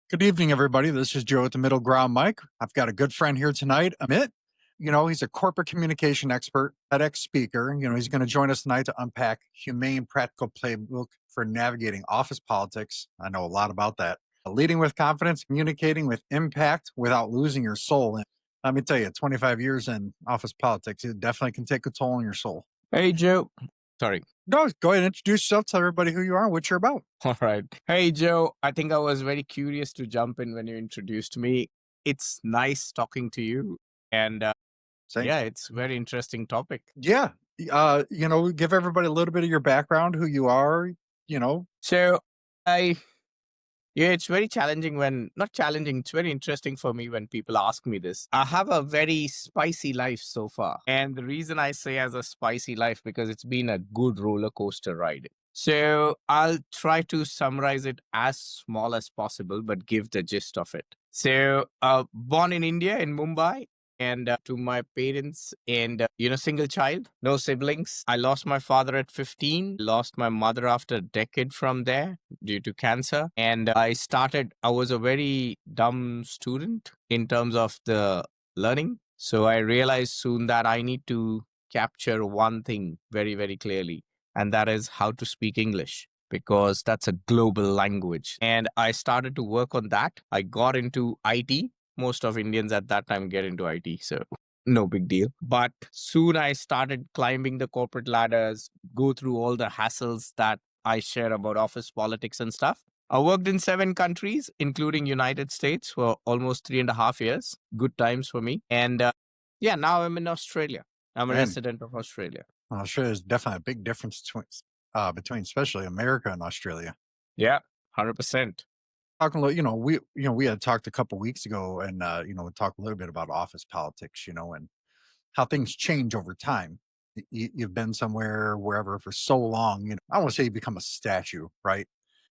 Good evening, everybody. This is Joe at the MiddleGround Mic. I've got a good friend here tonight, Amit. He's a corporate communication expert, TEDx speaker. He's going to join us tonight to unpack humane, practical playbook for navigating office politics. I know a lot about that. Leading with confidence, communicating with impact without losing your soul. And let me tell you, 25 years in office politics, it definitely can take a toll on your soul. Hey, Joe. Sorry. Go ahead and introduce yourself. Tell everybody who you are and what you're about. All right. Hey, Joe. I think I was very curious to jump in when you introduced me. It's nice talking to you. And Same. yeah, it's a very interesting topic. Yeah. Give everybody a little bit of your background, who you are, So it's very challenging not challenging. It's very interesting for me when people ask me this. I have a very spicy life so far. And the reason I say as a spicy life, because it's been a good roller coaster ride. So I'll try to summarize it as small as possible, but give the gist of it. So born in India, in Mumbai, and to my parents and, single child, no siblings. I lost my father at 15, lost my mother after a decade from there due to cancer. And I was a very dumb student in terms of the learning. So I realized soon that I need to capture one thing very, very clearly, and that is how to speak English, because that's a global language. And I started to work on that. I got into IT. Most of Indians at that time get into IT, so no big deal. But soon I started climbing the corporate ladders, go through all the hassles that I share about office politics and stuff. I worked in 7 countries, including United States, for almost 3.5 years. Good times for me. And now I'm in Australia. I'm a resident of Australia. Australia is definitely a big difference between especially America and Australia. Yeah, 100%. Talking a little, we had talked a couple weeks ago, and we talked a little bit about office politics, and how things change over time. You've been somewhere, wherever, for so long. I don't want to say you become a statue, right?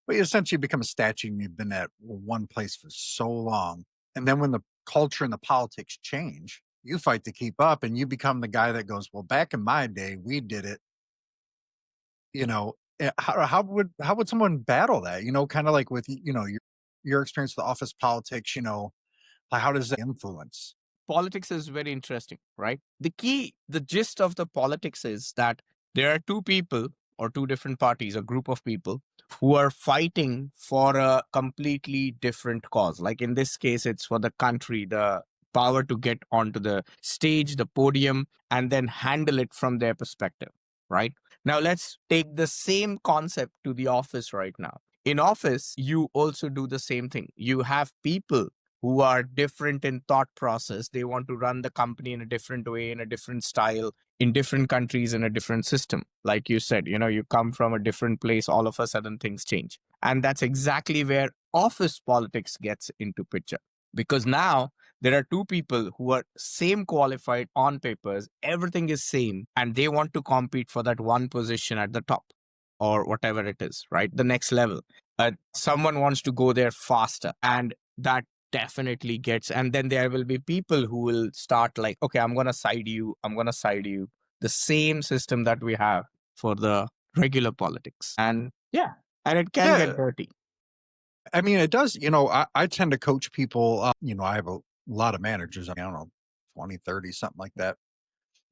But you essentially become a statue, and you've been at one place for so long. And then when the culture and the politics change, you fight to keep up, and you become the guy that goes, "Well, back in my day, we did it." How would someone battle that? Kind of like with your experience with office politics. Like, how does that influence? Politics is very interesting, right? The gist of the politics is that there are 2 people or 2 different parties, a group of people who are fighting for a completely different cause. Like in this case, it's for the country, the power to get onto the stage, the podium, and then handle it from their perspective, right? Now, let's take the same concept to the office right now. In office, you also do the same thing. You have people who are different in thought process. They want to run the company in a different way, in a different style, in different countries, in a different system. Like you said, you come from a different place, all of a sudden things change. And that's exactly where office politics gets into picture. Because now there are 2 people who are same qualified on papers, everything is same, and they want to compete for that one position at the top or whatever it is, right? The next level. Someone wants to go there faster, and that definitely gets, and then there will be people who will start like, okay, I'm going to side you. The same system that we have for the regular politics. And and it can get dirty. I mean, it does. I tend to coach people. I have a lot of managers. I don't know, 20, 30, something like that.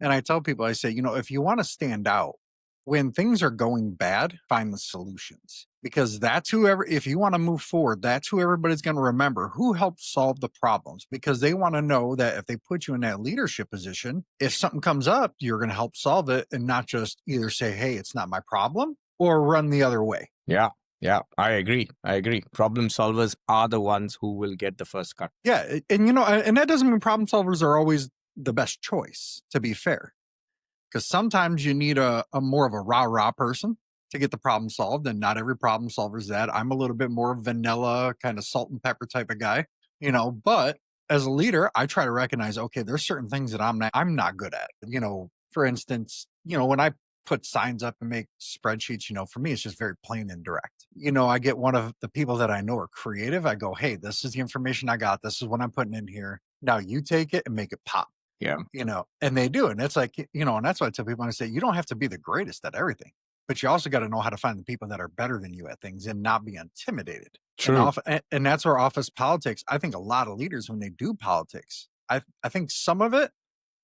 And I tell people, I say, if you want to stand out, when things are going bad, find the solutions, because if you want to move forward, that's who everybody's going to remember, who helped solve the problems, because they want to know that if they put you in that leadership position, if something comes up, you're going to help solve it and not just either say, hey, it's not my problem, or run the other way. Yeah, I agree. Problem solvers are the ones who will get the first cut. Yeah. And that doesn't mean problem solvers are always the best choice, to be fair. Because sometimes you need a more of a rah-rah person to get the problem solved, and not every problem solver is that. I'm a little bit more vanilla, kind of salt and pepper type of guy, but as a leader, I try to recognize, okay, there's certain things that I'm not good at. For instance, when I put signs up and make spreadsheets, for me, it's just very plain and direct. I get one of the people that I know are creative. I go, hey, this is the information I got. This is what I'm putting in here. Now you take it and make it pop. Yeah. And they do. And it's like, and that's why I tell people, I say, you don't have to be the greatest at everything. but you also got to know how to find the people that are better than you at things and not be intimidated. And True. and that's where office politics. I think a lot of leaders when they do politics, I think some of it,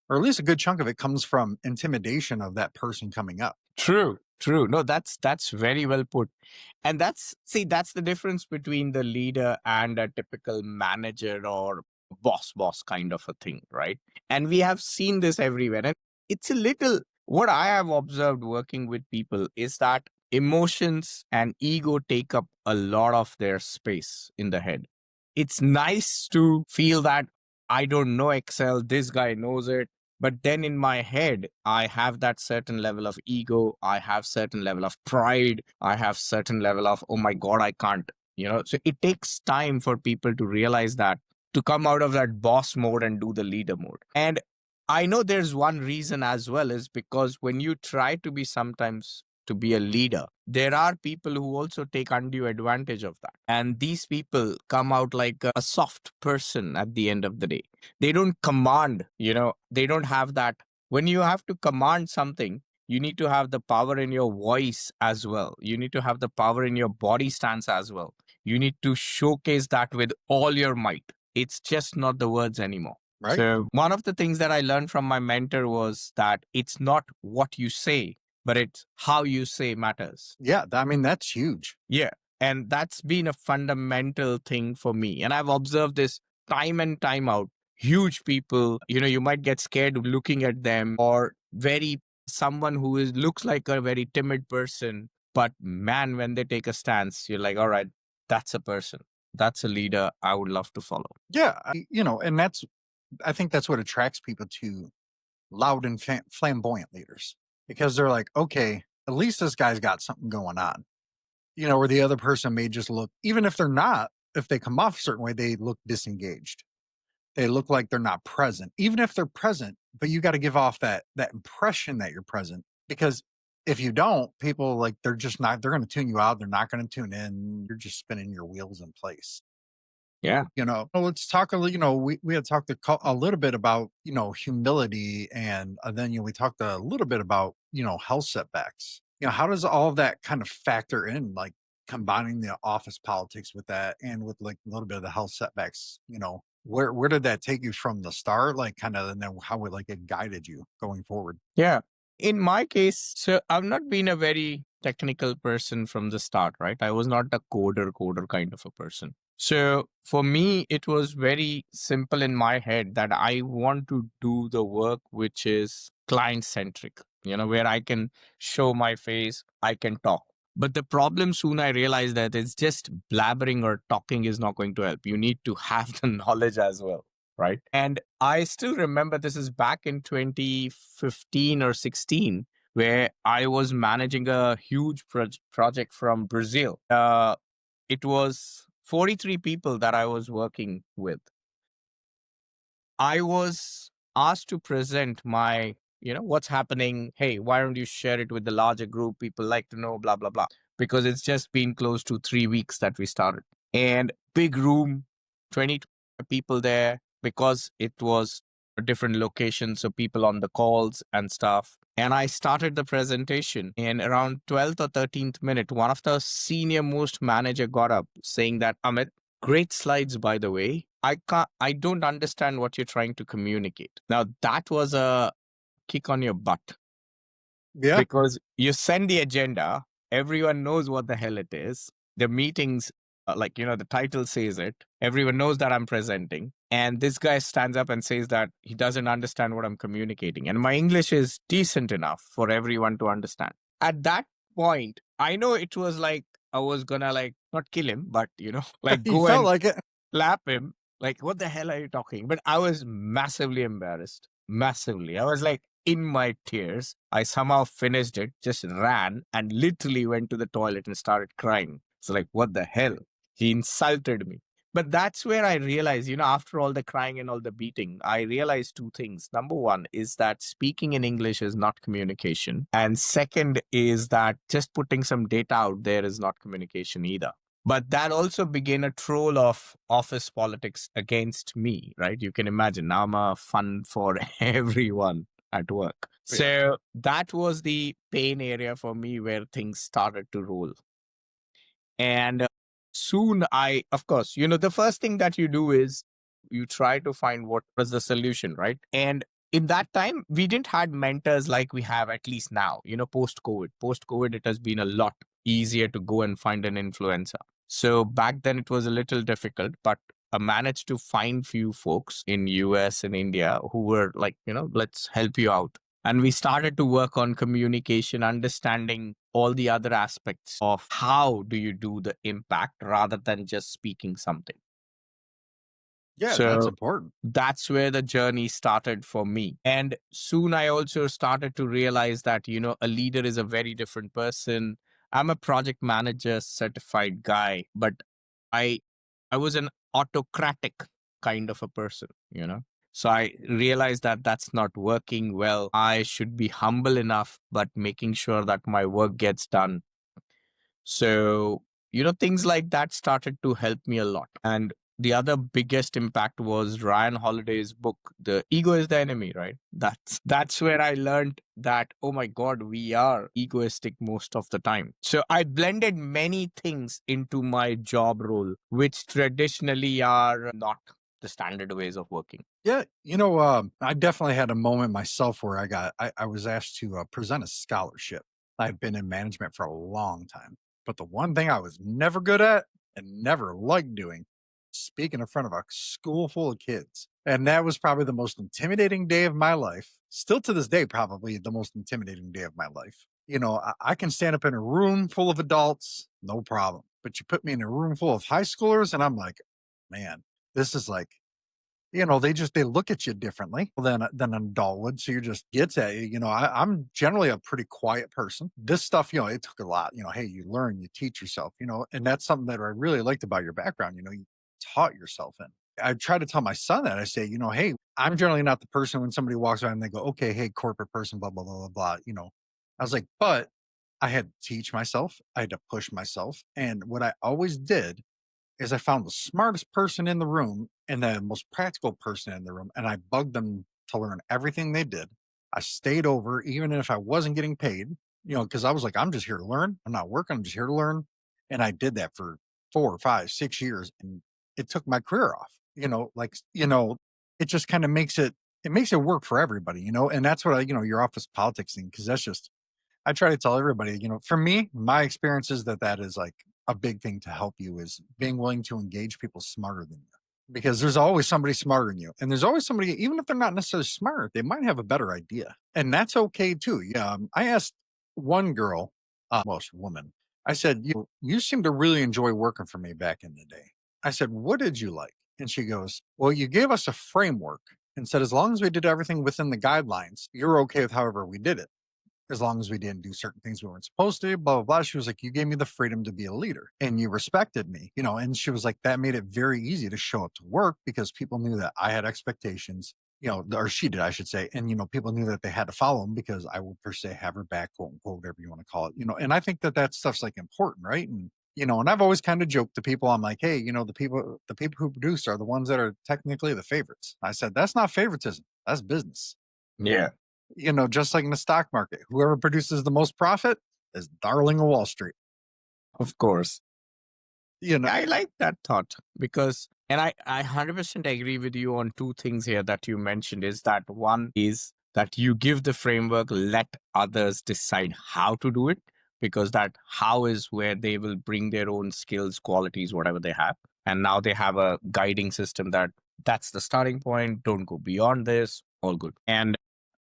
or at least a good chunk of it, comes from intimidation of that person coming up. True. True. No, that's very well put. And that's the difference between the leader and a typical manager or boss kind of a thing, right? And we have seen this everywhere. And it's a little, what I have observed working with people is that emotions and ego take up a lot of their space in the head. It's nice to feel that I don't know Excel, this guy knows it. But then in my head, I have that certain level of ego. I have certain level of pride. I have certain level of, oh my God, I can't, So it takes time for people to realize that, to come out of that boss mode and do the leader mode. And I know there's one reason as well, is because when you try to be sometimes to be a leader, there are people who also take undue advantage of that. And these people come out like a soft person at the end of the day. They don't command, they don't have that. When you have to command something, you need to have the power in your voice as well. You need to have the power in your body stance as well. You need to showcase that with all your might. It's just not the words anymore. Right. So one of the things that I learned from my mentor was that it's not what you say, but it's how you say matters. Yeah. I mean, that's huge. Yeah. And that's been a fundamental thing for me. And I've observed this time and time out. Huge people, you might get scared looking at them, or someone who looks like a very timid person. But man, when they take a stance, you're like, all right, that's a person. That's a leader I would love to follow. Yeah. And I think that's what attracts people to loud and flamboyant leaders, because they're like, okay, at least this guy's got something going on, where the other person may just look, even if they're not, if they come off a certain way, they look disengaged. They look like they're not present, even if they're present, but you got to give off that impression that you're present, because if you don't, people like, they're just not, they're going to tune you out. They're not going to tune in. You're just spinning your wheels in place. Yeah. Let's talk we had talked a little bit about, humility, and then, we talked a little bit about, health setbacks. How does all of that kind of factor in, like combining the office politics with that and with like a little bit of the health setbacks, where did that take you from the start? Like kind of, and then how it guided you going forward? Yeah. In my case, so I've not been a very technical person from the start, right? I was not a coder kind of a person. So for me, it was very simple in my head that I want to do the work which is client centric, where I can show my face, I can talk. But the problem soon I realized that it's just blabbering or talking is not going to help. You need to have the knowledge as well. Right. And I still remember this is back in 2015 or 16, where I was managing a huge project from Brazil. It was 43 people that I was working with. I was asked to present my, what's happening. Hey, why don't you share it with the larger group? People like to know, blah, blah, blah, because it's just been close to 3 weeks that we started. And big room, 20 people there, because it was a different location. So people on the calls and stuff. And I started the presentation, and around 12th or 13th minute, one of the senior most manager got up saying that, Amit, great slides, by the way. I don't understand what you're trying to communicate. Now that was a kick on your butt. Yeah. Because you send the agenda, everyone knows what the hell it is. The meetings, the title says it. Everyone knows that I'm presenting. And this guy stands up and says that he doesn't understand what I'm communicating. And my English is decent enough for everyone to understand. At that point, I know it was like, I was gonna not kill him, but like You go felt and like it. slap him. Like, what the hell are you talking? But I was massively embarrassed. Massively. I was like in my tears. I somehow finished it, just ran and literally went to the toilet and started crying. So like, what the hell? He insulted me. But that's where I realized, after all the crying and all the beating, I realized two things. Number one is that speaking in English is not communication. And second is that just putting some data out there is not communication either. But that also began a troll of office politics against me, right? You can imagine now I'm a fun for everyone at work. Yeah. So that was the pain area for me where things started to roll. And soon of course, the first thing that you do is you try to find what was the solution, right? And in that time, we didn't had mentors like we have at least now, post COVID, it has been a lot easier to go and find an influencer. So back then it was a little difficult, but I managed to find few folks in US and India who were like, let's help you out. And we started to work on communication, understanding all the other aspects of how do you do the impact rather than just speaking something. Yeah, that's So important. that's where the journey started for me. And soon I also started to realize that, a leader is a very different person. I'm a project manager certified guy, but I I was an autocratic kind of a person, So I realized that that's not working well. I should be humble enough, but making sure that my work gets done. So, things like that started to help me a lot. And the other biggest impact was Ryan Holiday's book, The Ego is the Enemy, right? That's where I learned that, oh my God, we are egoistic most of the time. So I blended many things into my job role, which traditionally are not the standard ways of working. Yeah, I definitely had a moment myself where I was asked to present a scholarship. I've been in management for a long time, but the one thing I was never good at and never liked doing, speaking in front of a school full of kids. And that was probably the most intimidating day of my life. Still to this day, probably the most intimidating day of my life. I can stand up in a room full of adults, no problem. But you put me in a room full of high schoolers, and I'm like, man, this is like they look at you differently than an adult would. So you're just gets at you. I'm generally a pretty quiet person. This stuff, it took a lot. Hey, you learn, you teach yourself, and that's something that I really liked about your background. You taught yourself in. I try to tell my son that I say, hey, I'm generally not the person when somebody walks by and they go, okay, hey, corporate person, blah, blah, blah, blah, blah. I was like, but I had to teach myself. I had to push myself. And what I always did is I found the smartest person in the room and the most practical person in the room, and I bugged them to learn everything they did. I stayed over, even if I wasn't getting paid, because I was like, I'm just here to learn. I'm not working. I'm just here to learn. And I did that for 4, 5, 6 years, and it took my career off. It just kind of makes it work for everybody, and that's what your office politics thing, because that's just I try to tell everybody, for me, my experience is that is like a big thing to help you is being willing to engage people smarter than you. Because there's always somebody smarter than you. And there's always somebody, even if they're not necessarily smart, they might have a better idea. And that's okay too. Yeah. I asked one girl, well, she's a woman, I said, you seem to really enjoy working for me back in the day. I said, what did you like? And she goes, well, you gave us a framework and said, as long as we did everything within the guidelines, you're okay with however we did it as long as we didn't do certain things we weren't supposed to, blah, blah, blah. She was like, you gave me the freedom to be a leader and you respected me, and she was like, that made it very easy to show up to work because people knew that I had expectations, or she did, I should say. And, people knew that they had to follow them because I would per se have her back, quote unquote, whatever you want to call it, and I think that stuff's like important, right? And I've always kind of joked to people, I'm like, hey, the people who produce are the ones that are technically the favorites. I said, that's not favoritism. That's business. Yeah, Just like in the stock market, whoever produces the most profit is darling of Wall Street. of course. You know, I like that thought because, and I 100% agree with you on two things here that you mentioned is that one is that you give the framework, let others decide how to do it, because that how is where they will bring their own skills, qualities, whatever they have. And now they have a guiding system that's the starting point. Don't go beyond this. All good. And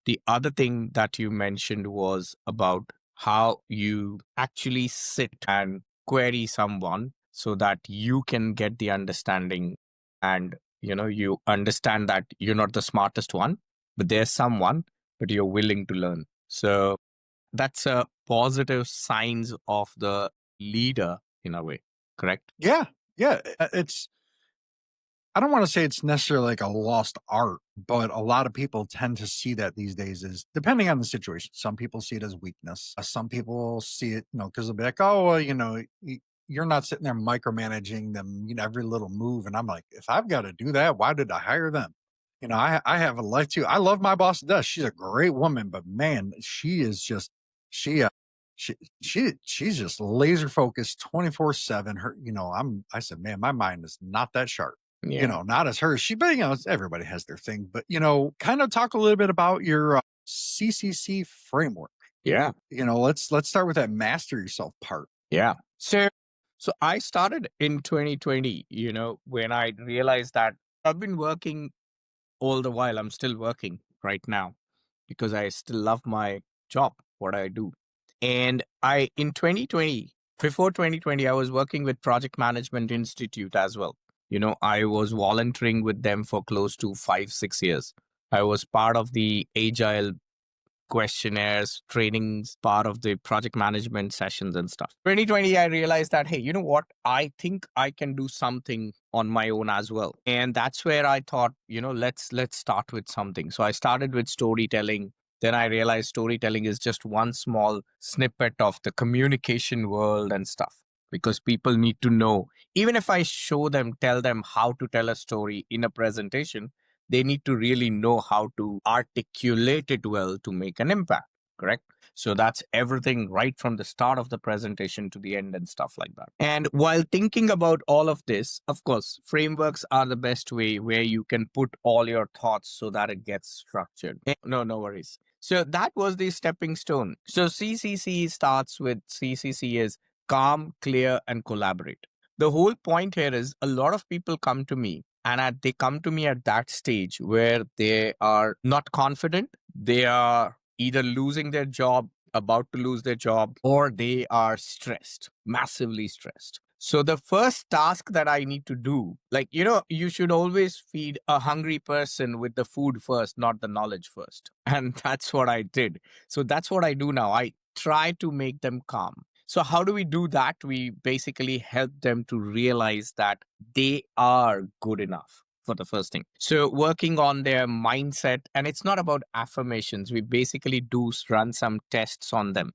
the other thing that you mentioned was about how you actually sit and query someone so that you can get the understanding and you understand that you're not the smartest one, but there's someone, but you're willing to learn. So that's a positive signs of the leader in a way, correct? yeah, yeah. I don't want to say it's necessarily like a lost art, but a lot of people tend to see that these days is depending on the situation. Some people see it as weakness. Some people see it, because they'll be like, oh, well, you're not sitting there micromanaging them, every little move. And I'm like, if I've got to do that, why did I hire them? I have a life too. I love my boss to death. She's a great woman, but man, she is just she she she's just laser focused 24/7. I said, man, my mind is not that sharp. Yeah. Not as hers. But everybody has their thing. But kind of talk a little bit about your CCC framework. Yeah. Let's start with that master yourself part. Yeah. So I started in 2020, when I realized that I've been working all the while. I'm still working right now because I still love my job, what I do. And in 2020, before 2020, I was working with Project Management Institute as well. I was volunteering with them for close to 5, 6 years. I was part of the Agile questionnaires, trainings, part of the project management sessions and stuff. 2020, I realized that, hey, you know what? I think I can do something on my own as well. And that's where I thought, let's start with something. So I started with storytelling. Then I realized storytelling is just one small snippet of the communication world and stuff, because people need to know. Even if I tell them how to tell a story in a presentation, they need to really know how to articulate it well to make an impact, correct? So that's everything right from the start of the presentation to the end and stuff like that. And while thinking about all of this, of course, frameworks are the best way where you can put all your thoughts so that it gets structured. No worries. So that was the stepping stone. So CCC is calm, clear, and collaborate. The whole point here is a lot of people come to me and they come to me at that stage where they are not confident. They are either losing their job, about to lose their job, or they are stressed, massively stressed. So the first task that I need to do, like, you should always feed a hungry person with the food first, not the knowledge first. And that's what I did. So that's what I do now. I try to make them calm. So how do we do that? We basically help them to realize that they are good enough for the first thing. So working on their mindset, and it's not about affirmations. We basically run some tests on them,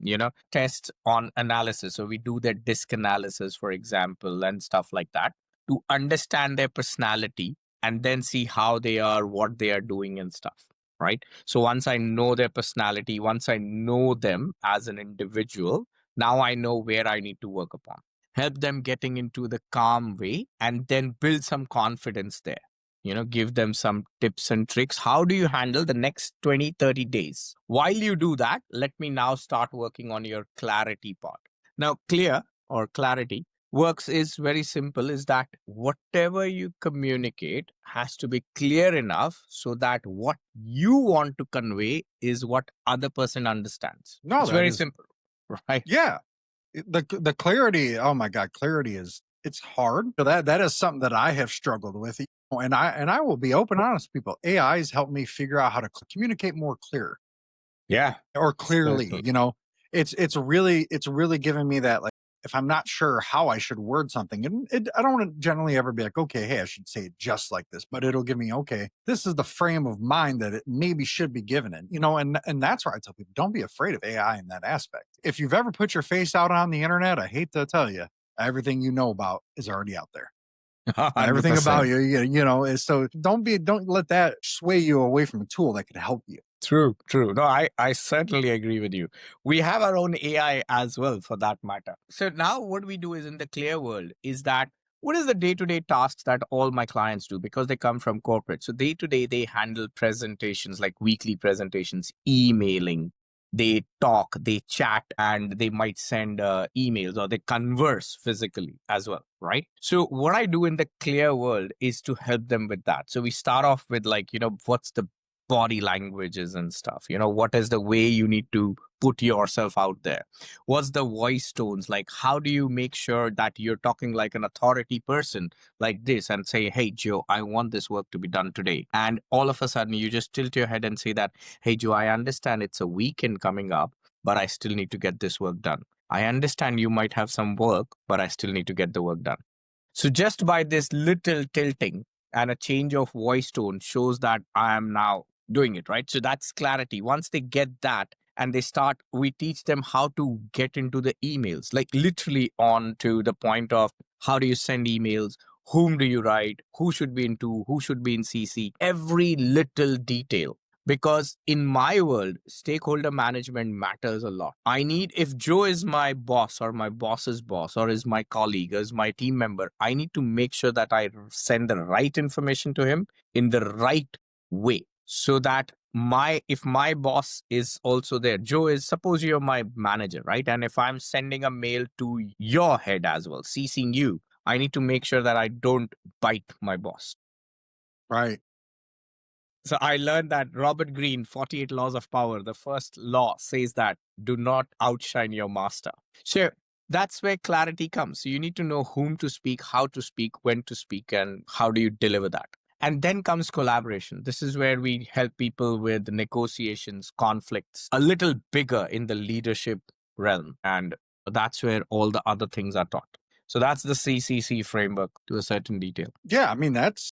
tests on analysis. So we do their disc analysis, for example, and stuff like that to understand their personality and then see how they are, what they are doing and stuff. Right. So once I know their personality, once I know them as an individual, now I know where I need to work upon. Help them getting into the calm way and then build some confidence there. Give them some tips and tricks. How do you handle the next 20, 30 days? While you do that, let me now start working on your clarity part. Now, clear or clarity works is very simple, is that whatever you communicate has to be clear enough so that what you want to convey is what other person understands. No, It's that very is simple. Right. yeah. The clarity, oh my god, clarity it's hard. So that is something that I have struggled with. And I will be open honest, people. AI has helped me figure out how to communicate more clear Yeah. or clearly. Certainly. It's really giving me that, like, if I'm not sure how I should word something, and I don't want to generally ever be like, okay, hey, I should say it just like this, but it'll give me, okay, this is the frame of mind that it maybe should be given in, and that's why I tell people, don't be afraid of AI in that aspect. If you've ever put your face out on the internet, I hate to tell you, everything you know about is already out there. Everything about 100%. is, so don't let that sway you away from a tool that could help you. True, true. No, I certainly agree with you. We have our own AI as well, for that matter. So now what we do is, in the clear world, is that what is the day-to-day tasks that all my clients do, because they come from corporate. So day-to-day, they handle presentations, like weekly presentations, emailing. They talk, they chat, and they might send emails, or they converse physically as well, right? So what I do in the clear world is to help them with that. So we start off with, like, what's the body languages and stuff. What is the way you need to put yourself out there? What's the voice tones? Like, how do you make sure that you're talking like an authority person, like this, and say, hey, Joe, I want this work to be done today. And all of a sudden you just tilt your head and say that, hey, Joe, I understand it's a weekend coming up, but I still need to get this work done. I understand you might have some work, but I still need to get the work done. So just by this little tilting and a change of voice tone shows that I am now doing it, right? So that's clarity. Once they get that and we teach them how to get into the emails, like literally on to the point of how do you send emails? whom do you write, who should be in two, who should be in CC, every little detail. Because in my world, stakeholder management matters a lot. I need, if Joe is my boss or my boss's boss or is my colleague, is my team member, I need to make sure that I send the right information to him in the right way, so that if my boss is also there, Joe is, suppose you're my manager, right? And if I'm sending a mail to your head as well, CCing you, I need to make sure that I don't bite my boss. Right. So I learned that Robert Greene, 48 Laws of Power, the first law says that do not outshine your master. So that's where clarity comes. So you need to know whom to speak, how to speak, when to speak, and how do you deliver that. And then comes collaboration. This is where we help people with negotiations, conflicts, a little bigger in the leadership realm. And that's where all the other things are taught. So that's the CCC framework to a certain detail. Yeah, I mean that's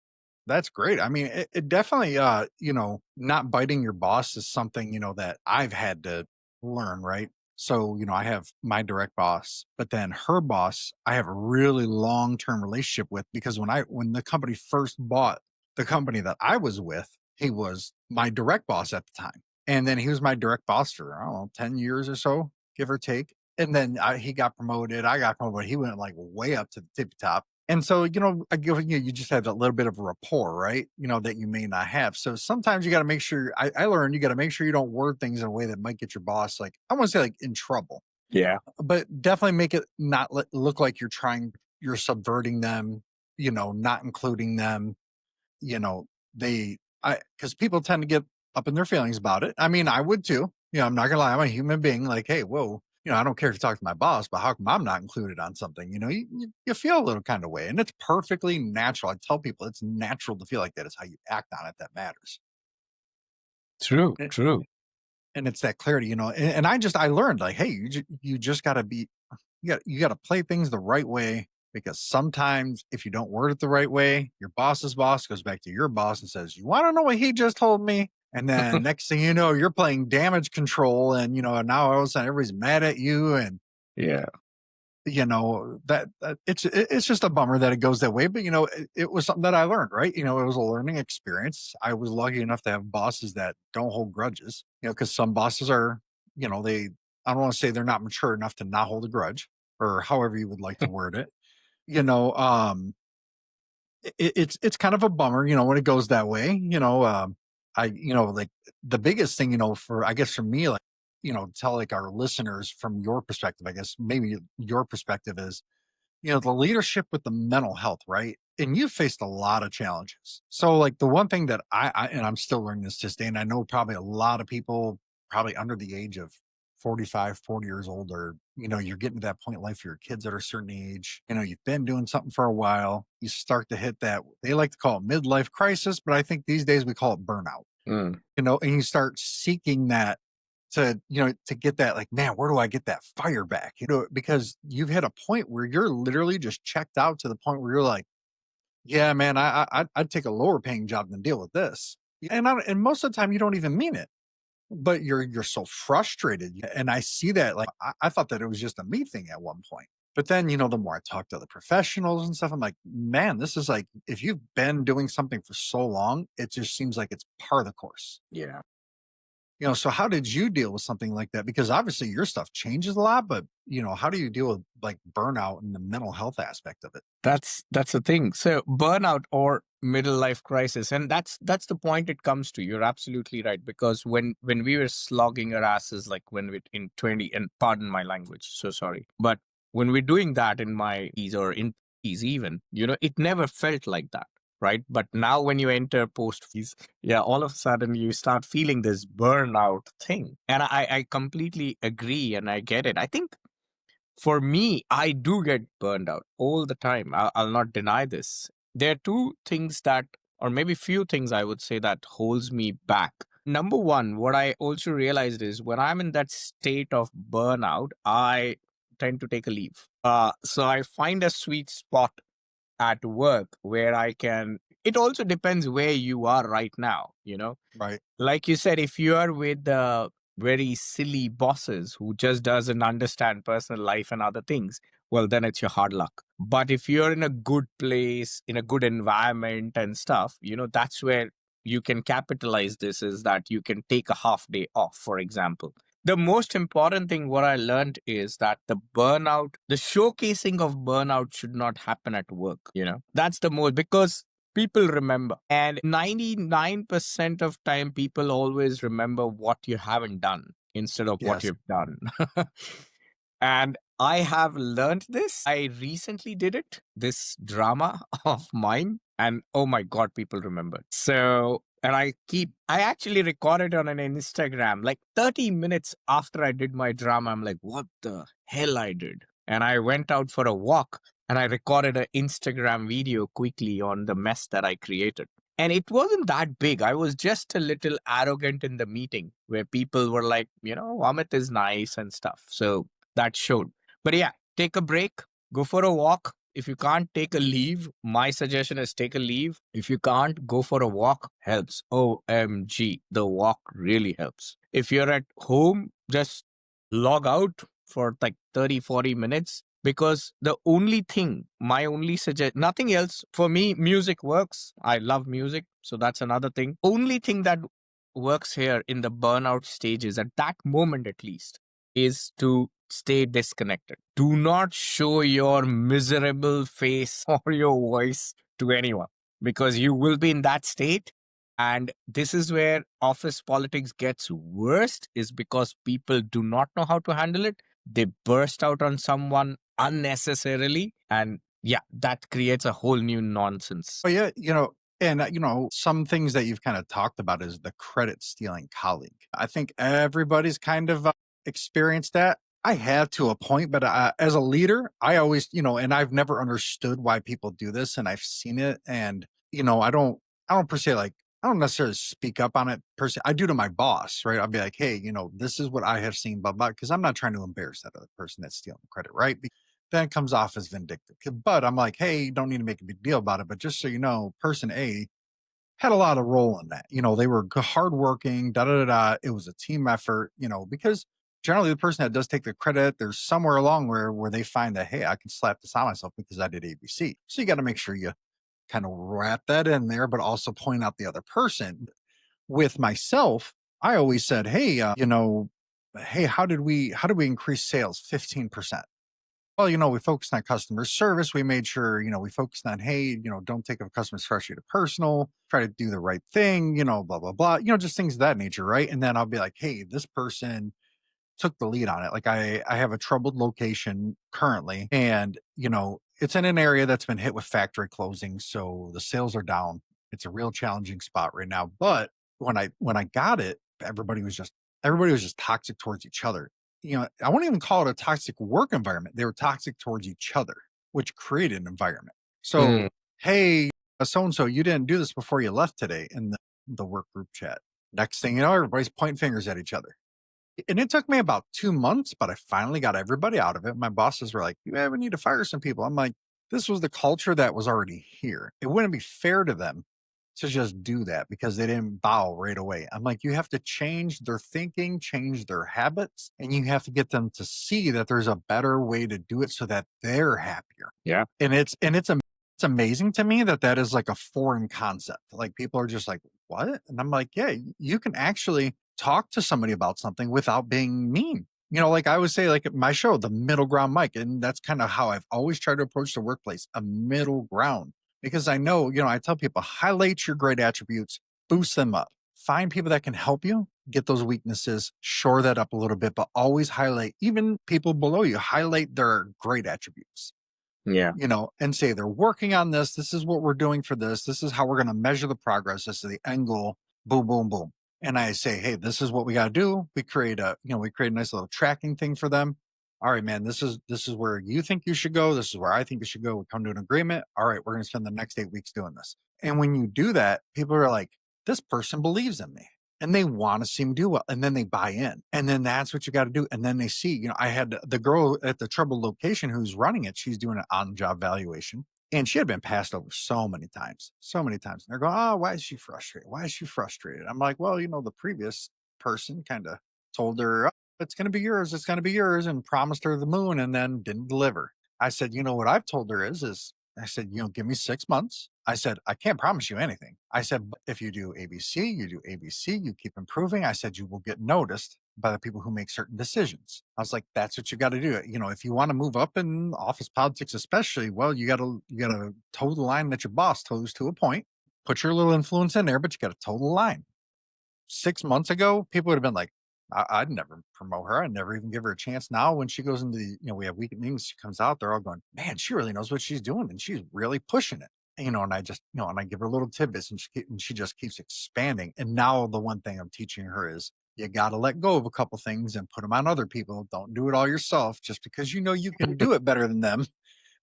great. I mean, it definitely not biting your boss is something, that I've had to learn, right? So, I have my direct boss, but then her boss, I have a really long-term relationship with because when the company first bought the company that I was with, he was my direct boss at the time. And then he was my direct boss for, I don't know, 10 years or so, give or take. And then he got promoted. I got promoted. He went like way up to the tippy top. And so, I give you just have a little bit of a rapport, right? That you may not have. So sometimes you got to make sure. I learned you got to make sure you don't word things in a way that might get your boss, like, I want to say, like, in trouble. Yeah. But definitely make it not look like you're subverting them. Not including them. You know, because people tend to get up in their feelings about it. I mean, I would too. I'm not gonna lie. I'm a human being. Like, hey, whoa. I don't care if you talk to my boss, but how come I'm not included on something? You feel a little kind of way, and it's perfectly natural. I tell people it's natural to feel like that. It's how you act on it that matters. True, And, true. and it's that clarity, And I learned, like, hey, you just got to be, you got to play things the right way, because sometimes if you don't word it the right way, your boss's boss goes back to your boss and says, "You want to know what he just told me?" And then next thing you know, you're playing damage control, and now all of a sudden everybody's mad at you, and Yeah. that it's just a bummer that it goes that way. But it was something that I learned, right? It was a learning experience. I was lucky enough to have bosses that don't hold grudges, because some bosses are, they, I don't want to say they're not mature enough to not hold a grudge, or however you would like to word it. you know um it's kind of a bummer, when it goes that way. I like, the biggest thing, for, I guess, for me, like, tell, like, our listeners from your perspective, I guess maybe your perspective is, the leadership with the mental health, right? And you've faced a lot of challenges. So, like, the one thing that and I'm still learning this to this day, and I know probably a lot of people, probably under the age of 45, 40 years old, or, you're getting to that point in life for your kids at a certain age, you've been doing something for a while, you start to hit that, they like to call it midlife crisis, but I think these days we call it burnout, Mm. and you start seeking that to get that, like, man, where do I get that fire back? Because you've hit a point where you're literally just checked out to the point where you're like, yeah, man, I'd take a lower paying job than deal with this. And most of the time you don't even mean it, but you're so frustrated. And I see that, like, I thought that it was just a me thing at one point. But then, the more I talk to other professionals and stuff, I'm like, man, this is like, if you've been doing something for so long, it just seems like it's part of the course. Yeah. So how did you deal with something like that? Because obviously your stuff changes a lot, but how do you deal with, like, burnout and the mental health aspect of it? That's the thing. So burnout or middle life crisis, and that's the point it comes to. You're absolutely right, because when we were slogging our asses, like when we in 20, and pardon my language, so sorry, but when we're doing that in my ease or in ease, even, it never felt like that, right? But now when you enter post fees, yeah, all of a sudden you start feeling this burnout thing, and I completely agree, and I get it. I think for me, I do get burned out all the time. I'll not deny this. There are two things that, or maybe few things I would say, that holds me back. Number one, what I also realized is when I'm in that state of burnout, I tend to take a leave. So I find a sweet spot at work where I can. It also depends where you are right now. Right. Like you said, if you are with the very silly bosses who just doesn't understand personal life and other things, well, then it's your hard luck. But if you're in a good place, in a good environment and stuff, that's where you can capitalize this, is that you can take a half day off, for example. The most important thing what I learned is that the showcasing of burnout should not happen at work. That's the most, because people remember, and 99% of time people always remember what you haven't done instead of what Yes. you've done. And I have learned this. I recently did it, this drama of mine, and oh my God, people remember. So, and I actually recorded on an Instagram like 30 minutes after I did my drama. I'm like, what the hell I did? And I went out for a walk and I recorded an Instagram video quickly on the mess that I created. And it wasn't that big. I was just a little arrogant in the meeting where people were like, Amit is nice and stuff. So that showed. But yeah, take a break, go for a walk. If you can't take a leave, my suggestion is take a leave. If you can't, go for a walk helps. OMG, the walk really helps. If you're at home, just log out for like 30, 40 minutes, because the only thing, my only nothing else for me, music works. I love music. So that's another thing. Only thing that works here in the burnout stages, at that moment at least, is to stay disconnected. Do not show your miserable face or your voice to anyone, because you will be in that state. And this is where office politics gets worst, is because people do not know how to handle it. They burst out on someone unnecessarily. And yeah, that creates a whole new nonsense. Oh yeah, and some things that you've kind of talked about is the credit stealing colleague. I think everybody's kind of experienced that. I have to a point, but as a leader, I always, and I've never understood why people do this, and I've seen it, and I don't per se like, I don't necessarily speak up on it per se. I do to my boss, right? I'll be like, hey, this is what I have seen, blah blah, because I'm not trying to embarrass that other person that's stealing the credit, right? Then it comes off as vindictive. But I'm like, hey, you don't need to make a big deal about it. But just so you know, person A had a lot of role in that. They were hardworking, da da da da. It was a team effort, because generally the person that does take the credit, there's somewhere along where they find that, hey, I can slap this on myself because I did ABC. So you got to make sure you kind of wrap that in there, but also point out the other person. With myself, I always said, hey, hey, how did we increase sales 15%? Well, we focused on customer service. We made sure, we focused on, hey, don't take a customer's frustrated personal, try to do the right thing, blah, blah, blah, just things of that nature. Right. And then I'll be like, hey, this person took the lead on it. Like I have a troubled location currently, and it's in an area that's been hit with factory closings. So the sales are down. It's a real challenging spot right now. But when I got it, everybody was just toxic towards each other. I wouldn't even call it a toxic work environment. They were toxic towards each other, which created an environment. So, Mm, hey, so and so, you didn't do this before you left today in the work group chat. Next thing you know, everybody's pointing fingers at each other. And it took me about 2 months, but I finally got everybody out of it. My bosses were like, you ever need to fire some people? I'm like, this was the culture that was already here. It wouldn't be fair to them to just do that because they didn't bow right away. I'm like, you have to change their thinking, change their habits, and you have to get them to see that there's a better way to do it so that they're happier. yeah. It's amazing to me that is like a foreign concept. Like people are just like, what? And I'm like, yeah, you can actually talk to somebody about something without being mean. Like I would say, like at my show, the middle ground mic. And that's kind of how I've always tried to approach the workplace, a middle ground. Because I know, I tell people, highlight your great attributes, boost them up, find people that can help you get those weaknesses, shore that up a little bit, but always highlight even people below you, highlight their great attributes, Yeah. and say they're working on this. This is what we're doing for this. This is how we're going to measure the progress. This is the end goal. Boom, boom, boom. And I say, hey, this is what we got to do. We create a nice little tracking thing for them. All right, man, this is where you think you should go. This is where I think you should go. We come to an agreement. All right, we're going to spend the next 8 weeks doing this. And when you do that, people are like, this person believes in me and they want to see me do well. And then they buy in. And then that's what you got to do. And then they see, I had the girl at the trouble location who's running it. She's doing an on job valuation. And she had been passed over so many times, so many times. And they're going, oh, why is she frustrated? Why is she frustrated? I'm like, well, the previous person kind of told her, oh, it's going to be yours. It's going to be yours, and promised her the moon and then didn't deliver. I said, you know what I've told her is I said, you know, give me 6 months. I said, I can't promise you anything. I said, "But if you do ABC, you do ABC, you keep improving. I said, you will get noticed by the people who make certain decisions. I was like, that's what you got to do. You know, if you want to move up in office politics, especially, well, you gotta toe the line that your boss toes to a point. Put your little influence in there, but you got to toe the line. 6 months ago, people would have been like, I'd never promote her. I'd never even give her a chance. Now, when she goes into we have weekend meetings, she comes out, they're all going, man, she really knows what she's doing and she's really pushing it. And I just, and I give her little tidbits and she just keeps expanding. And now the one thing I'm teaching her is you got to let go of a couple things and put them on other people. Don't do it all yourself just because you know you can do it better than them.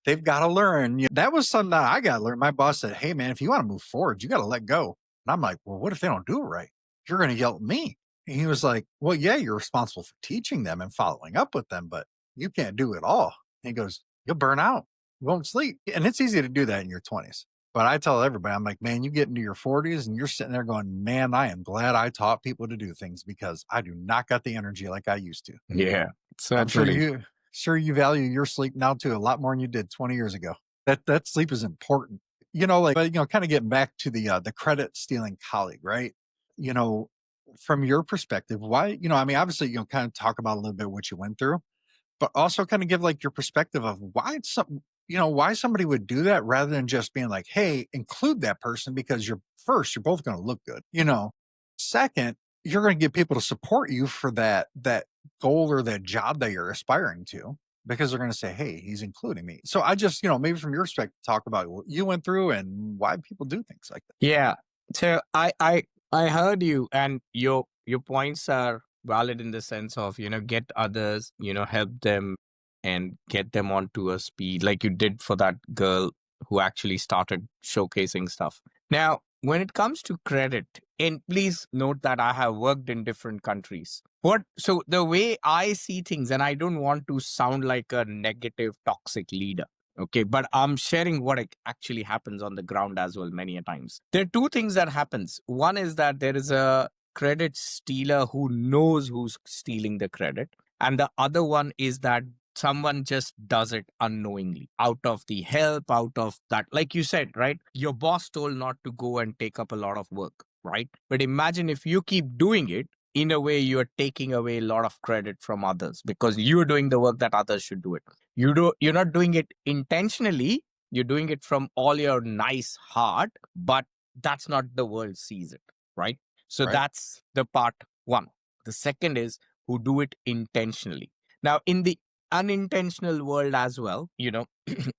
They've got to learn. That was something that I got to learn. My boss said, hey, man, if you want to move forward, you got to let go. And I'm like, well, what if they don't do it right? You're going to yell at me. And he was like, well, yeah, you're responsible for teaching them and following up with them, but you can't do it all. And he goes, you'll burn out. You won't sleep. And it's easy to do that in your 20s. But I tell everybody, I'm like, man, you get into your 40s and you're sitting there going, man, I am glad I taught people to do things because I do not got the energy like I used to. Yeah, I'm sure certainly. you value your sleep now too a lot more than you did 20 years ago. That sleep is important. But kind of getting back to the credit stealing colleague, right? You know, from your perspective, why, I mean, obviously, kind of talk about a little bit what you went through, but also kind of give like your perspective of why why somebody would do that rather than just being like, hey, include that person because you're both going to look good. Second, you're going to get people to support you for that goal or that job that you're aspiring to because they're going to say, hey, he's including me. So I just, maybe from your perspective, talk about what you went through and why people do things like that. Yeah. So I heard you, and your points are valid in the sense of, get others, help them and get them onto a speed like you did for that girl who actually started showcasing stuff. Now, when it comes to credit, and please note that I have worked in different countries. So the way I see things, and I don't want to sound like a negative, toxic leader. Okay, but I'm sharing what actually happens on the ground as well many a times. There are two things that happens. One is that there is a credit stealer who knows who's stealing the credit. And the other one is that someone just does it unknowingly out of the help, out of that. Like you said, right? Your boss told not to go and take up a lot of work, right? But imagine if you keep doing it, in a way, you're taking away a lot of credit from others because you're doing the work that others should do it. You're not doing it intentionally. You're doing it from all your nice heart, but that's not the world sees it, right? So Right. that's the part one. The second is who do it intentionally. Now, in the unintentional world as well,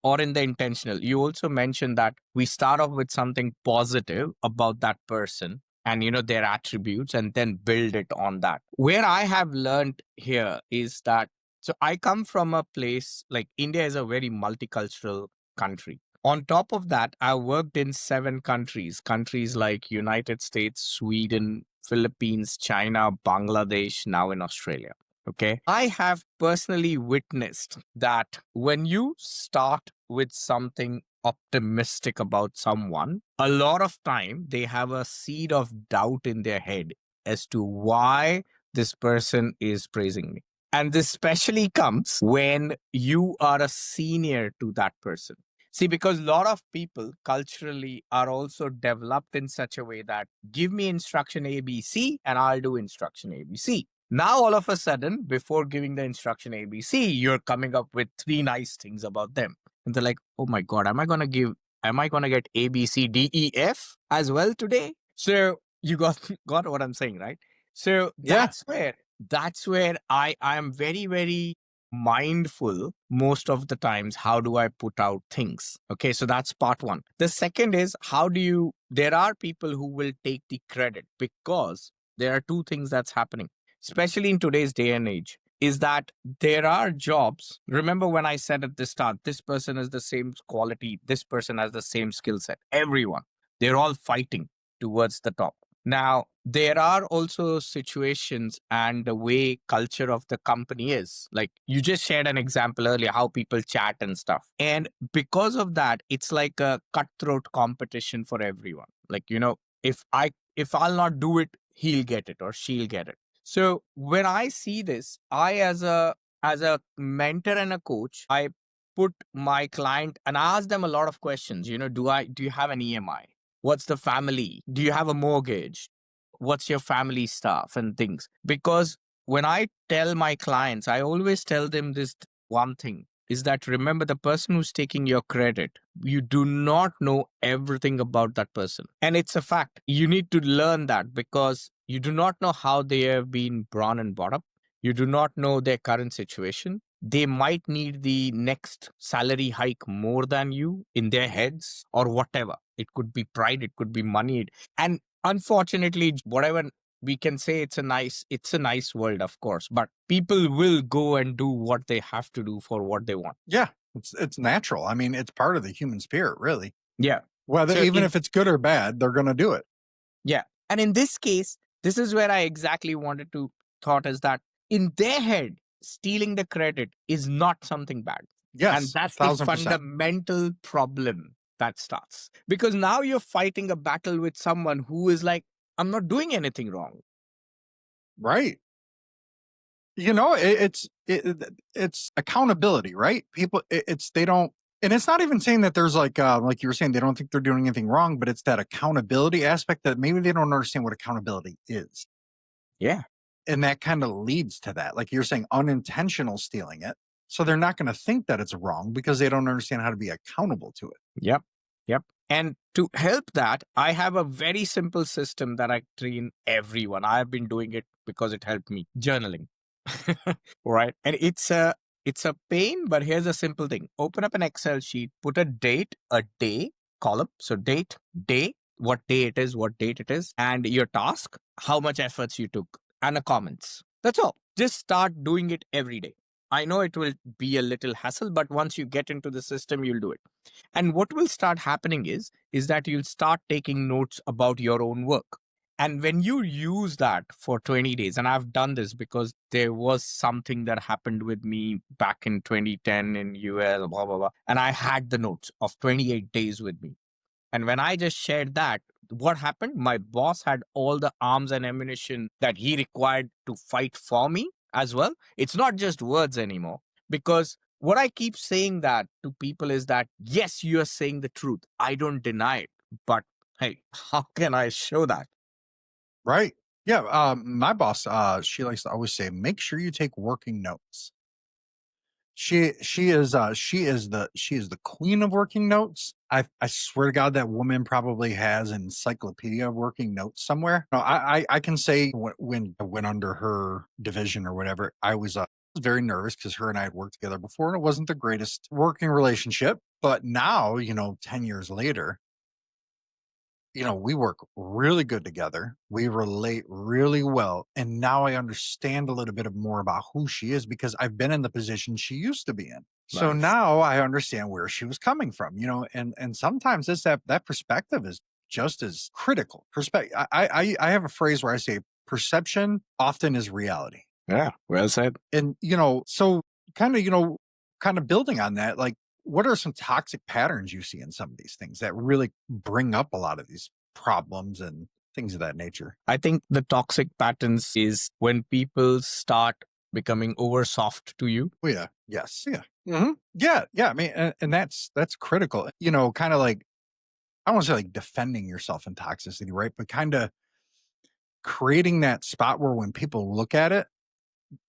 or in the intentional, you also mentioned that we start off with something positive about that person and their attributes and then build it on that. Where I have learned here is that, so I come from a place like India is a very multicultural country. On top of that, I worked in 7 countries, countries like United States, Sweden, Philippines, China, Bangladesh, now in Australia. Okay. I have personally witnessed that when you start with something optimistic about someone, a lot of time they have a seed of doubt in their head as to why this person is praising me. And this especially comes when you are a senior to that person. See, because a lot of people culturally are also developed in such a way that give me instruction ABC and I'll do instruction ABC. Now, all of a sudden, before giving the instruction ABC, you're coming up with 3 nice things about them. And they're like, oh my God, am I going to get A, B, C, D, E, F as well today? So you got what I'm saying, right? So Yeah. that's where I am very, very mindful most of the times. How do I put out things? Okay. So that's part one. The second is there are people who will take the credit because there are 2 things that's happening, especially in today's day and age, is that there are jobs. Remember when I said at the start, this person has the same quality, this person has the same skill set, everyone, they're all fighting towards the top. Now, there are also situations and the way culture of the company is. Like you just shared an example earlier, how people chat and stuff. And because of that, it's like a cutthroat competition for everyone. Like, if I'll not do it, he'll get it or she'll get it. So when I see this, I as a mentor and a coach, I put my client and ask them a lot of questions. Do you have an EMI? What's the family? Do you have a mortgage? What's your family stuff and things? Because when I tell my clients, I always tell them this one thing is that remember the person who's taking your credit, you do not know everything about that person. And it's a fact. You need to learn that because you do not know how they have been born and brought up. You do not know their current situation. They might need the next salary hike more than you in their heads or whatever. It could be pride, it could be money. And unfortunately, whatever we can say, it's a nice world, of course, but people will go and do what they have to do for what they want. Yeah, it's natural. I mean, it's part of the human spirit, really. Yeah. Whether So even if it's good or bad, they're going to do it. yeah. And in this case, this is where I exactly wanted to thought is that in their head, stealing the credit is not something bad. And Yes, that's the 1000%. fundamental problem that starts. Because now you're fighting a battle with someone who is like, I'm not doing anything wrong. Right. It's accountability, right? People, it's they don't, and it's not even saying that there's like you were saying, they don't think they're doing anything wrong, but it's that accountability aspect that maybe they don't understand what accountability is, Yeah. and that kind of leads to that. Like you're saying, unintentional stealing it, so they're not going to think that it's wrong because they don't understand how to be accountable to it. Yep. Yep. And to help that, I have a very simple system that I train everyone. I've been doing it because it helped me journaling. Right. And it's a pain, but here's a simple thing. Open up an Excel sheet, put a date, a day column. So date, day, what day it is, what date it is, and your task, how much efforts you took, and a comments. That's all. Just start doing it every day. I know it will be a little hassle, but once you get into the system, you'll do it. And what will start happening is that you'll start taking notes about your own work. And when you use that for 20 days, and I've done this because there was something that happened with me back in 2010 in US, blah, blah, blah. And I had the notes of 28 days with me. And when I just shared that, what happened? My boss had all the arms and ammunition that he required to fight for me as well. It's not just words anymore. Because what I keep saying that to people is that, yes, you are saying the truth. I don't deny it. But hey, how can I show that? Right. Yeah. My boss, she likes to always say, make sure you take working notes. She is the queen of working notes. I swear to God, that woman probably has an encyclopedia of working notes somewhere. No, I can say when I went under her division or whatever, I was very nervous because her and I had worked together before, and it wasn't the greatest working relationship. But now, 10 years later, we work really good together. We relate really well. And now I understand a little bit more about who she is because I've been in the position she used to be in. So Nice. now I understand where she was coming from, and sometimes it's that perspective is just as critical. Perspective. I have a phrase where I say perception often is reality. Yeah, well said. And so kind of building on that, like what are some toxic patterns you see in some of these things that really bring up a lot of these problems and things of that nature? I think the toxic patterns is when people start becoming over soft to you. Oh yeah. Yes. Yeah. Yeah. I mean, and that's critical. Kind of like, I don't want to say like defending yourself in toxicity, right? But kind of creating that spot where when people look at it,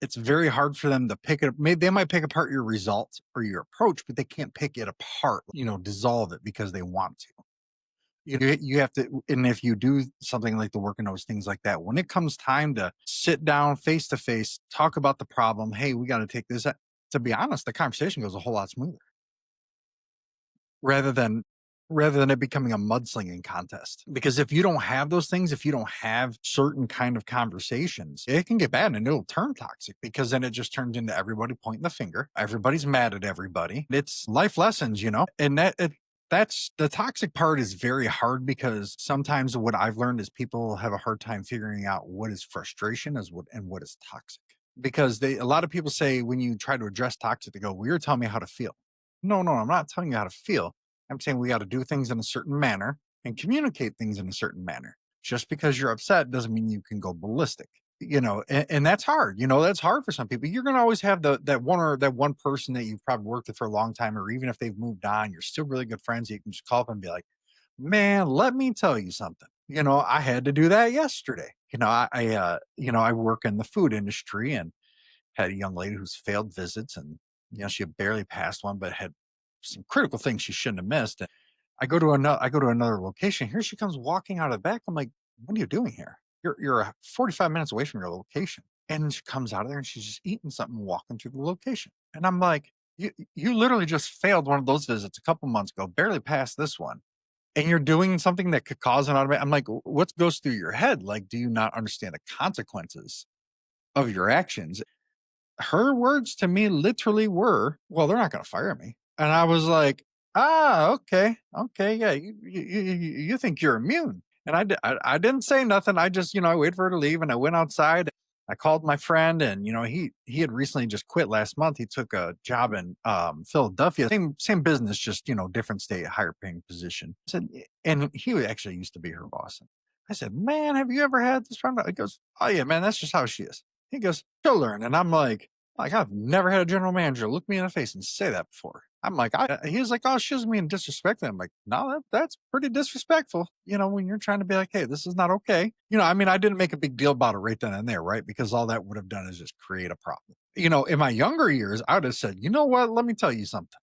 it's very hard for them to pick it up. Maybe they might pick apart your results or your approach, but they can't pick it apart, dissolve it because they want to. You have to, and if you do something like the working notes, things like that, when it comes time to sit down face to face, talk about the problem, hey, we got to take this. To be honest, the conversation goes a whole lot smoother rather than it becoming a mudslinging contest. Because if you don't have those things, if you don't have certain kind of conversations, it can get bad and it'll turn toxic because then it just turns into everybody pointing the finger. Everybody's mad at everybody. It's life lessons, and that's the toxic part is very hard because sometimes what I've learned is people have a hard time figuring out what is frustration and what is toxic. Because a lot of people say when you try to address toxic, they go, well, you're telling me how to feel. No, I'm not telling you how to feel. I'm saying we got to do things in a certain manner and communicate things in a certain manner. Just because you're upset doesn't mean you can go ballistic. And that's hard. That's hard for some people. You're going to always have that one person that you've probably worked with for a long time, or even if they've moved on, you're still really good friends. You can just call up and be like, man, let me tell you something. I had to do that yesterday. I work in the food industry and had a young lady who's failed visits, and she had barely passed one, but had some critical things she shouldn't have missed. And I go to another location. Here she comes walking out of the back. I'm like, what are you doing here? You're 45 minutes away from your location. And she comes out of there and she's just eating something, walking through the location. And I'm like, you literally just failed one of those visits a couple months ago, barely passed this one, and you're doing something that could cause an automatic. I'm like, what goes through your head? Like, do you not understand the consequences of your actions? Her words to me literally were, "Well, they're not gonna fire me." And I was like, "Ah, okay, okay, yeah, you think you're immune." And I didn't say nothing. I just, I waited for her to leave, and I went outside. I called my friend, and he had recently just quit last month. He took a job in Philadelphia, same business, just different state, higher paying position. I said, and he actually used to be her boss. I said, "Man, have you ever had this problem?" He goes, "Oh yeah, man, that's just how she is." He goes, "She'll learn." And I'm like, I've never had a general manager look me in the face and say that before. I'm like, he was like, "Oh, she doesn't mean disrespectful." I'm like, "No, that's pretty disrespectful." When you're trying to be like, "Hey, this is not okay." I mean, I didn't make a big deal about it right then and there, right? Because all that would have done is just create a problem. In my younger years, I would have said, "You know what? Let me tell you something."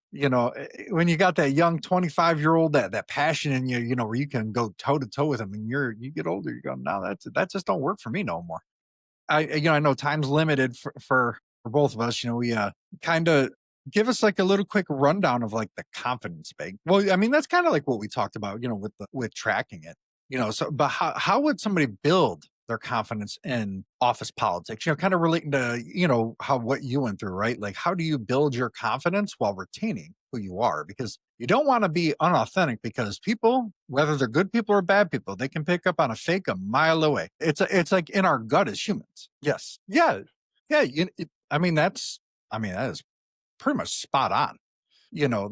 When you got that young 25-year-old, that passion in you, where you can go toe to toe with them, and you get older, you go, "No, that just don't work for me no more." I know time's limited for both of us. We kind of give us like a little quick rundown of like the confidence bank. Well, I mean, that's kind of like what we talked about, with tracking it. So but how would somebody build their confidence in office politics? Kind of relating to, how what you went through, right? Like, how do you build your confidence while retaining who you are? Because you don't want to be unauthentic, because people, whether they're good people or bad people, they can pick up on a fake a mile away. It's like in our gut as humans. Yes. Yeah. Yeah. That is pretty much spot on.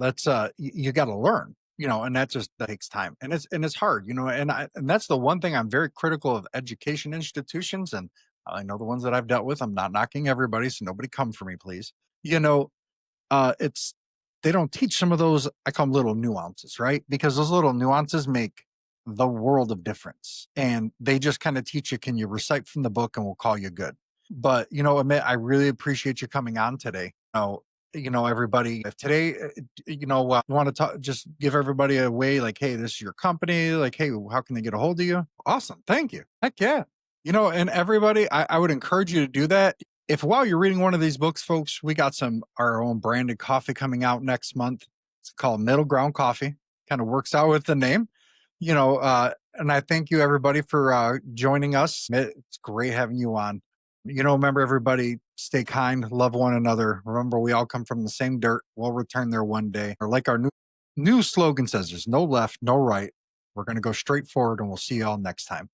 That's you got to learn, and that takes time, and it's hard, and that's the one thing I'm very critical of education institutions. And I know the ones that I've dealt with. I'm not knocking everybody, so nobody come for me, please. you know it's they don't teach some of those, I call them little nuances, right? Because those little nuances make the world of difference. And they just kind of teach you, can you recite from the book and we'll call you good. But Amit, I really appreciate you coming on today. Everybody, if today, want to talk, just give everybody a way, like, hey, this is your company. Like, hey, how can they get a hold of you? Awesome. Thank you. Heck yeah. And everybody, I would encourage you to do that. If while you're reading one of these books, folks, we got our own branded coffee coming out next month. It's called MiddleGround Coffee. Kind of works out with the name, and I thank you everybody for joining us. It's great having you on. Remember, everybody, stay kind, love one another. Remember, we all come from the same dirt. We'll return there one day. Or like our new slogan says, there's no left, no right. We're going to go straight forward, and we'll see you all next time.